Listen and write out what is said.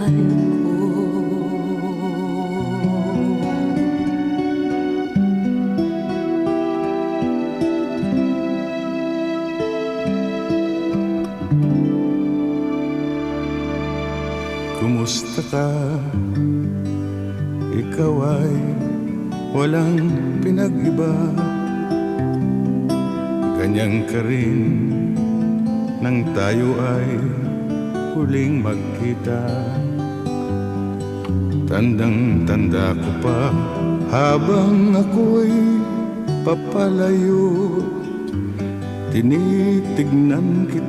mahal ko. Kumusta ka? Ikaw ay walang pinag-iba, ganyan ka rin nang tayo ay huling magkita. Tandang-tanda ko pa habang ako'y papalayo, tinitignan kita.